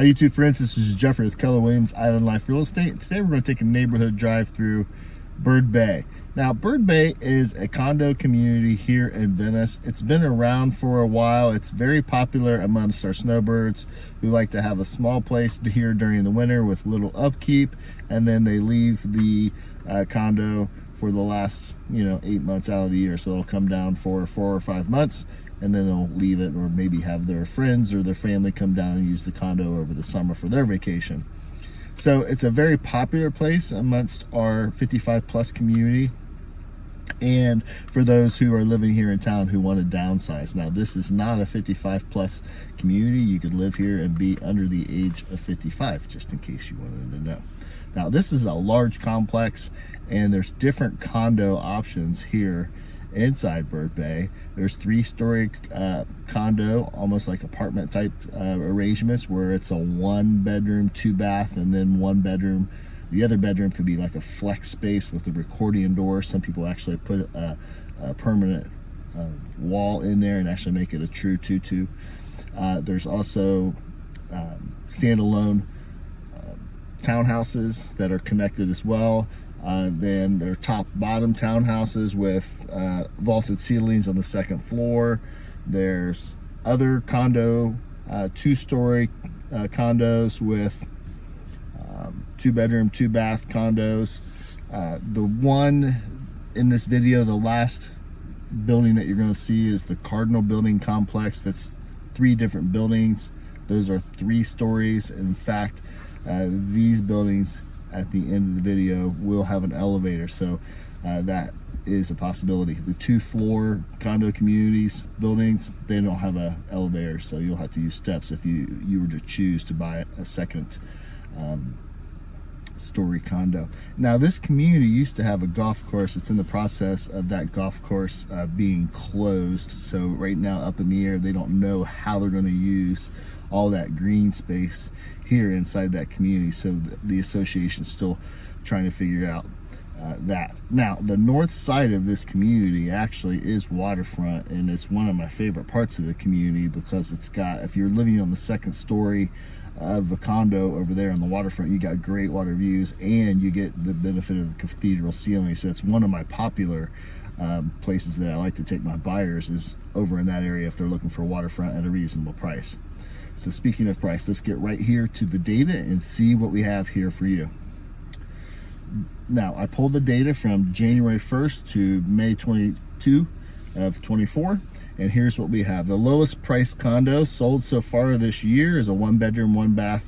Hi YouTube friends, this is Jeffrey with Keller Williams Island Life Real Estate. Today we're going to take a neighborhood drive through Bird Bay. Now Bird Bay is a condo community here in Venice. It's been around for a while. It's very popular amongst our snowbirds who like to have a small place here during the winter with little upkeep, and then they leave the condo for the last 8 months out of the year. So they'll come down for 4 or 5 months and then they'll leave it, or maybe have their friends or their family come down and use the condo over the summer for their vacation. So it's a very popular place amongst our 55 plus community, and for those who are living here in town who want to downsize. Now this is not a 55 plus community. You could live here and be under the age of 55, just in case you wanted to know. Now this is a large complex, and there's different condo options here inside Bird Bay. There's 3-story condo, almost like apartment type arrangements, where it's a 1-bedroom, 2-bath, and then 1 bedroom. The other bedroom could be like a flex space with a accordion door. Some people actually put a permanent wall in there and actually make it a true 2-2. There's also standalone townhouses that are connected as well. Then there are top-bottom townhouses with vaulted ceilings on the 2nd floor. There's other condo, 2-story condos with 2-bedroom, 2-bath condos. The one in this video, the last building that you're going to see, is the Cardinal Building Complex. That's 3 different buildings. Those are 3 stories. In fact, these buildings at the end of the video will have an elevator, so that is a possibility. The 2-floor condo communities buildings, they don't have an elevator, so you'll have to use steps if you were to choose to buy a 2nd story condo. Now this community used to have a golf course. It's in the process of that golf course being closed, so right now up in the air. They don't know how they're going to use all that green space here inside that community, so the association's still trying to figure out that. Now the north side of this community actually is waterfront, and it's one of my favorite parts of the community because it's got, if you're living on the 2nd story of a condo over there on the waterfront, you got great water views and you get the benefit of the cathedral ceiling. So it's one of my popular places that I like to take my buyers, is over in that area if they're looking for waterfront at a reasonable price. So speaking of price, let's get right here to the data and see what we have here for you. Now I pulled the data from January 1st to May 22 of 24, and here's what we have. The lowest price condo sold so far this year is a 1-bedroom, 1-bath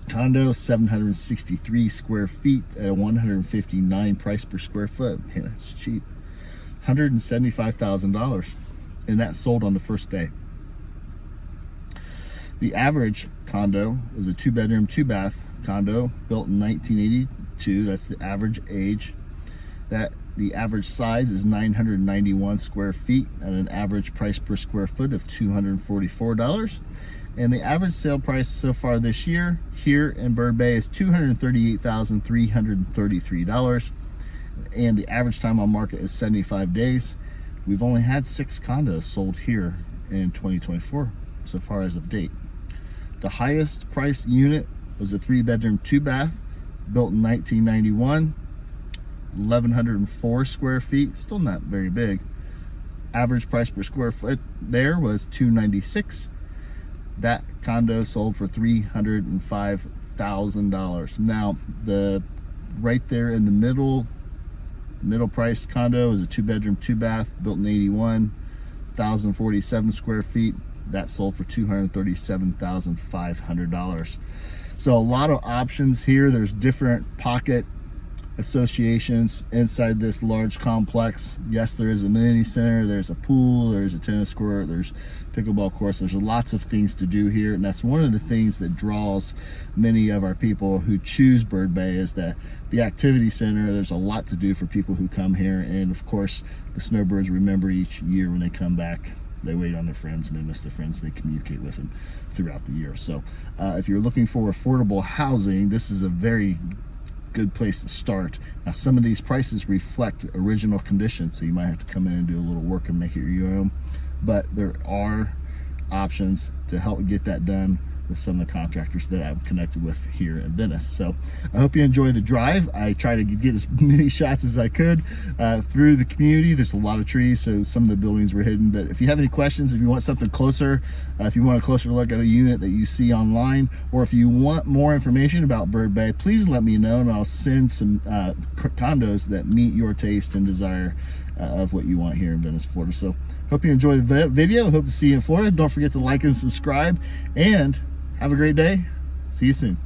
condo, 763 square feet at a $159 price per square foot. Man, that's cheap. $175,000, and that sold on the first day. The average condo is a 2-bedroom, 2-bath condo built in 1982. That's the average age. The average size is 991 square feet at an average price per square foot of $244. And the average sale price so far this year here in Bird Bay is $238,333. And the average time on market is 75 days. We've only had 6 condos sold here in 2024 so far as of date. The highest price unit was a 3-bedroom, 2-bath built in 1991, 1,104 square feet, still not very big. Average price per square foot there was $296. That condo sold for $305,000. Now the right there in the middle price condo is a 2-bedroom, 2-bath built in 81, 1,047 square feet. That sold for $237,500. So a lot of options here. There's different pocket associations inside this large complex. Yes, there is a mini center, there's a pool, there's a tennis court, there's pickleball course. There's lots of things to do here, and that's one of the things that draws many of our people who choose Bird Bay, is that the activity center. There's a lot to do for people who come here, and of course the snowbirds remember each year when they come back. They wait on their friends, and they miss their friends. They communicate with them throughout the year. So if you're looking for affordable housing, this is a very good place to start. Now some of these prices reflect original conditions, so you might have to come in and do a little work and make it your own, but there are options to help get that done with some of the contractors that I've connected with here in Venice. So I hope you enjoy the drive. I try to get as many shots as I could through the community. There's a lot of trees, so some of the buildings were hidden. But if you have any questions, if you want something closer, if you want a closer look at a unit that you see online, or if you want more information about Bird Bay, please let me know and I'll send some condos that meet your taste and desire of what you want here in Venice, Florida. So hope you enjoy the video. Hope to see you in Florida. Don't forget to like and subscribe, and have a great day. See you soon.